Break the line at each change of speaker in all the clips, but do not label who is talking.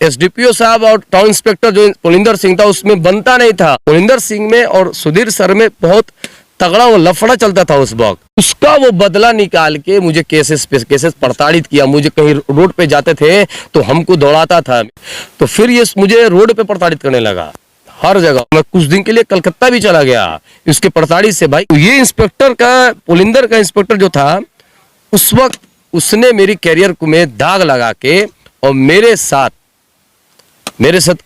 SDPO साहब और town inspector जो पुलिंदर सिंह था उसमें बनता नहीं था। पुलिंदर सिंह में और सुधीर सर में बहुत तगड़ा वो लफड़ा चलता था उस वक्त। उसका वो बदला निकाल के मुझे केसेस प्रताड़ित किया। मुझे कहीं रोड पे जाते थे तो हमको दौड़ाता था, तो फिर ये मुझे रोड पे प्रताड़ित करने लगा हर जगह। मैं कुछ दिन के लिए कलकत्ता भी चला गया इसके प्रताड़ित से। भाई ये इंस्पेक्टर का, पुलिंदर का इंस्पेक्टर जो था उस वक्त, उसने मेरी कैरियर को में दाग लगा के और मेरे साथ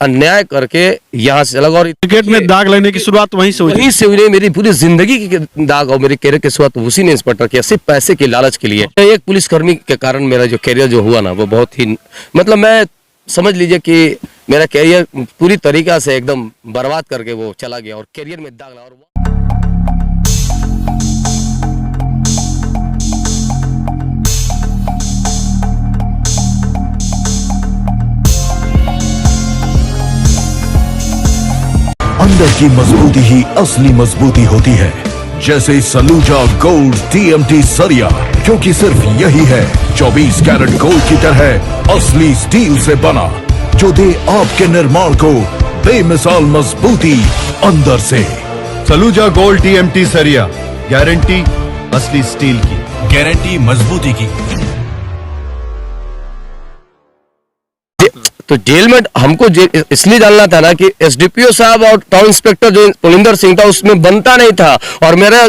अन्याय करके यहाँ से लगा। और
क्रिकेट में दाग लगने की शुरुआत वहीं से
हुई। मेरी पूरी जिंदगी की दाग और मेरी कैरियर की शुरुआत उसी ने इंस्पेक्टर किया, सिर्फ पैसे के लालच के लिए। एक पुलिसकर्मी के कारण मेरा जो कैरियर जो हुआ ना वो बहुत ही, मतलब मैं समझ लीजिए कि मेरा कैरियर पूरी तरीका से एकदम बर्बाद करके वो चला गया और कैरियर में दाग लगा।
अंदर की मजबूती ही असली मजबूती होती है, जैसे सलूजा गोल्ड टीएमटी सरिया, क्योंकि सिर्फ यही है 24 कैरेट गोल्ड की तरह असली स्टील से बना, जो दे आपके निर्माण को बेमिसाल मजबूती अंदर से।
सलूजा गोल्ड टीएमटी सरिया, गारंटी असली स्टील की,
गारंटी मजबूती की।
तो जेल में हमको इसलिए डालना था ना कि एसडीपीओ साहब और टाउन इंस्पेक्टर जो पुलिंदर सिंह था उसमें बनता नहीं था। और मेरा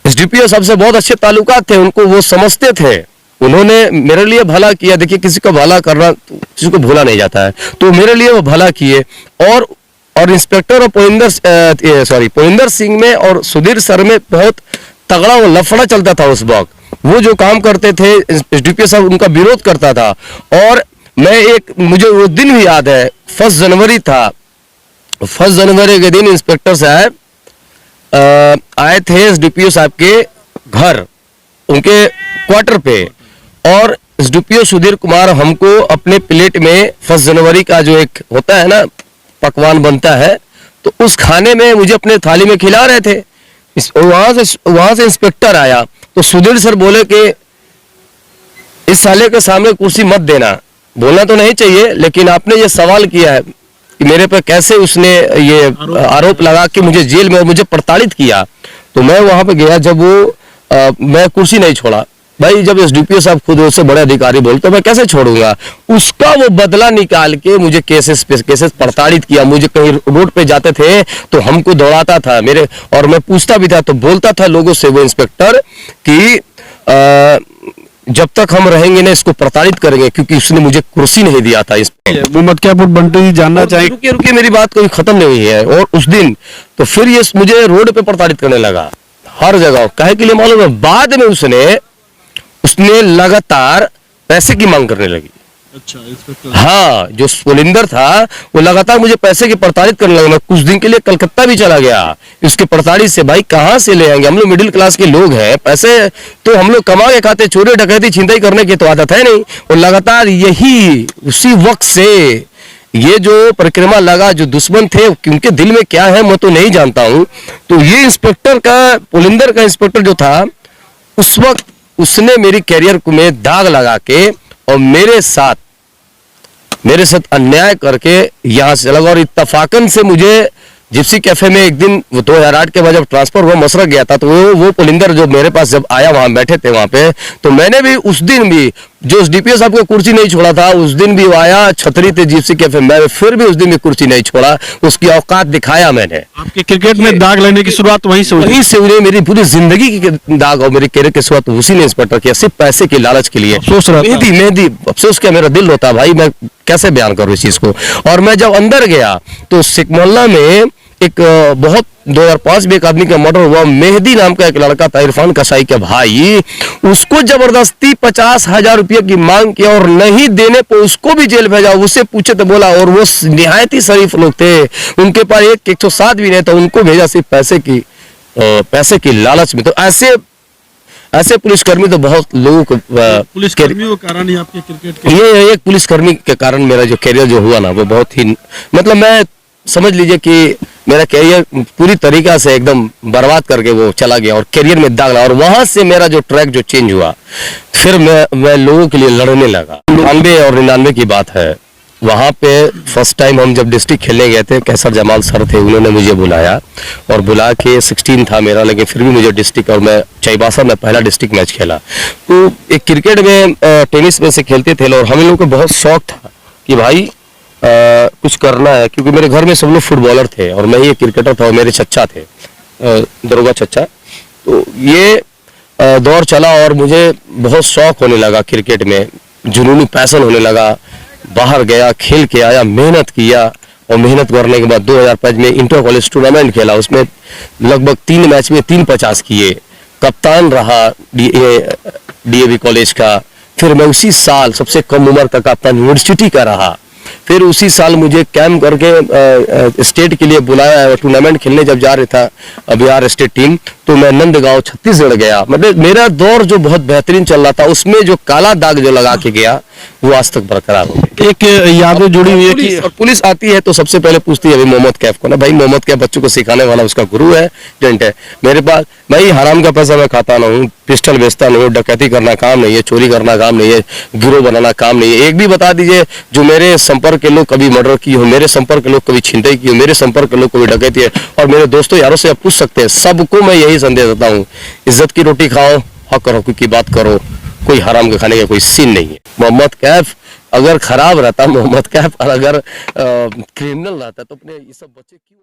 एसडीपीओ साहब से बहुत अच्छे ताल्लुकात थे, उनको वो समझते थे, उन्होंने मेरे लिए भला किया। देखिए किसी का भला करना किसी को भूला नहीं जाता है, तो मेरे लिए वो भला किए। और इंस्पेक्टर और पुलिंदर सिंह में और सुधीर सर में बहुत तगड़ा वो लफड़ा चलता था उस वक्त। वो जो काम करते थे एसडीपीओ साहब उनका विरोध करता था। और मुझे वो दिन भी याद है, 1 जनवरी था। 1 जनवरी के दिन इंस्पेक्टर साहब आए थे एसडीपीओ साहब के घर, उनके क्वार्टर पे, और एसडीपीओ सुधीर कुमार हमको अपने प्लेट में 1 जनवरी का जो एक होता है ना पकवान बनता है, तो उस खाने में मुझे अपने थाली में खिला रहे थे। वहां से इंस्पेक्टर आया तो सुधीर सर बोले कि इस साले के सामने कुर्सी मत देना। बोलना तो नहीं चाहिए, लेकिन आपने ये सवाल किया है कि मेरे पे कैसे उसने ये आरोप लगा कि मुझे जेल में और मुझे प्रताड़ित किया। तो मैं वहां पे गया, जब वो मैं कुर्सी नहीं छोड़ा। भाई जब एसडीपीओ साहब खुद उससे बड़े अधिकारी बोलते मैं कैसे छोड़ूंगा। उसका वो बदला निकाल के मुझे केसेस प्रताड़ित किया। मुझे कहीं रोड पे जाते थे तो हमको दौड़ाता था मेरे, और मैं पूछता भी था तो बोलता था लोगों से वो इंस्पेक्टर कि जब तक हम रहेंगे ना इसको प्रताड़ित करेंगे, क्योंकि उसने मुझे कुर्सी नहीं दिया था। इस
मुमक्कियापुर बंटू जी जानना चाहेंगे।
रुकिए मेरी बात कोई खत्म नहीं हुई है। और उस दिन तो फिर ये मुझे रोड पे प्रताड़ित करने लगा हर जगह। काहे के लिए मालूम है? बाद में उसने लगातार पैसे की मांग करने लगी।
अच्छा,
हाँ, जो पुलिंदर था वो लगातार मुझे पैसे की प्रताड़ित करने लगा। मैं कुछ दिन के लिए कलकत्ता भी चला गया उसके प्रताड़ित से। भाई कहाँ से ले आएंगे, हम लोग मिडिल क्लास के लोग हैं, पैसे तो हम लोग कमा के खाते, चोरी डकैती छिनताई करने की तो आदत है नहीं। और लगातार यही उसी वक्त से ये जो परिक्रमा लगा, जो दुश्मन थे उनके दिल में क्या है मैं तो नहीं जानता हूँ। तो ये इंस्पेक्टर का, पुलिंदर का इंस्पेक्टर जो था उस वक्त, उसने मेरी कैरियर को में दाग लगा के और मेरे साथ अन्याय करके यहाँ से लगा। और इत्तफाकन से मुझे जिप्सी कैफे में एक दिन 2008 के बाद जब ट्रांसफर हुआ मसरक गया था, तो वो पुलिंदर जो मेरे पास जब आया, वहां बैठे थे वहां पे, तो मैंने भी उस दिन भी जो एसडीपीओ साहब को कुर्सी नहीं छोड़ा था, उस दिन भी वो आया, छतरी थे जिप्सी कैफे में, फिर भी उस दिन भी कुर्सी नहीं छोड़ा, उसकी औकात दिखाया मैंने।
आपके क्रिकेट में दाग लगने की शुरुआत वहीं से
हुई। मेरी पूरी जिंदगी की दाग और मेरी कैरियर की शुरुआत उसी ने इंस्पेक्टर किया, सिर्फ पैसे की लालच के लिए। मेहदी अफसोस किया, मेरा दिल रोता भाई, मैं कैसे बयान करूं इस चीज को। और मैं जब अंदर गया तो सिख मोहल्ला में एक बहुत 2005 में एक आदमी का मर्डर हुआ, मेहदी नाम का एक लड़का था, इरफान कसाई का भाई, उसको जबरदस्ती 50,000 रुपये की मांग की और नहीं देने पर उसको भी जेल भेजा। उससे पूछे तो बोला, और वो निहायत ही शरीफ लोग थे, उनके पास 107 भी नहीं था, उनको भेजा सिर्फ पैसे की लालच में। तो ऐसे पुलिसकर्मी तो बहुत लोगों को,
पुलिसकर्मियों के कारण ही आपके क्रिकेट
ये एक पुलिसकर्मी के कारण मेरा जो कैरियर जो हुआ ना वो बहुत ही, मतलब मैं समझ लीजिए कि मेरा कैरियर पूरी तरीका से एकदम बर्बाद करके वो चला गया और कैरियर में दाग लगा, और वहां से मेरा जो ट्रैक जो चेंज हुआ, फिर मैं लोगों के लिए लड़ने लगा। 98 और 99 की बात है, वहां पे फर्स्ट टाइम हम जब डिस्ट्रिक्ट खेलने गए थे, कैसर जमाल सर थे, उन्होंने मुझे बुलाया और बुला के 16 था मेरा, लेकिन फिर भी मुझे डिस्ट्रिक्ट, और मैं चाईबासा में पहला डिस्ट्रिक्ट मैच खेला। तो एक क्रिकेट में टेनिस में से खेलते थे और हम लोग को बहुत शौक था कि भाई कुछ करना है, क्योंकि मेरे घर में सब लोग फुटबॉलर थे और मैं ही क्रिकेटर था और मेरे चचा थे, दरोगा चचा। तो ये दौर चला और मुझे बहुत शौक होने लगा क्रिकेट में, जुनूनी पैशन होने लगा। बाहर गया, खेल के आया, मेहनत किया, और मेहनत करने के बाद 2005 में इंटर कॉलेज टूर्नामेंट खेला, उसमें लगभग 3 मैच में 3 50 किए, कप्तान रहा डीएवी कॉलेज का। फिर मैं उसी साल सबसे कम उम्र तक कप्तान यूनिवर्सिटी का रहा। फिर उसी साल मुझे कैंप करके स्टेट के लिए बुलाया, टूर्नामेंट खेलने जब जा रहा था बिहार स्टेट टीम, तो मैं नंदगांव छत्तीसगढ़ गया। मतलब मेरा दौर जो बहुत बेहतरीन चल रहा था, उसमें जो काला दाग जो लगा के गया वो आज तक बरकरार हो गया।
एक यादें जुड़ी हुई है कि
और पुलिस आती है तो सबसे पहले पूछती है अभी मोहम्मद कैफ को ना, भाई मोहम्मद कैफ बच्चों को सिखाने वाला उसका गुरु है, एजेंट है। मेरे पास भाई हराम का पैसा मैं खाता ना हूँ, पिस्टल बेचता नहीं हूँ, डकैती करना काम नहीं है, चोरी करना काम नहीं है, गिरोह बनाना काम नहीं है। एक भी बता दीजिए जो मेरे संपर्क के लोग कभी मर्डर की हो, मेरे संपर्क के लोग कभी छिनतई की हो, मेरे संपर्क के लोग कभी डकैती है, और मेरे दोस्तों यारों से आप पूछ सकते हैं, सबको मैं यही संदेश देता हूँ, इज्जत की रोटी खाओ, हक और हकूक की बात करो, कोई हराम के खाने का कोई सीन नहीं है। मोहम्मद कैफ अगर खराब रहता, मोहम्मद कैफ अगर क्रिमिनल रहता, तो अपने ये सब बच्चे क्यों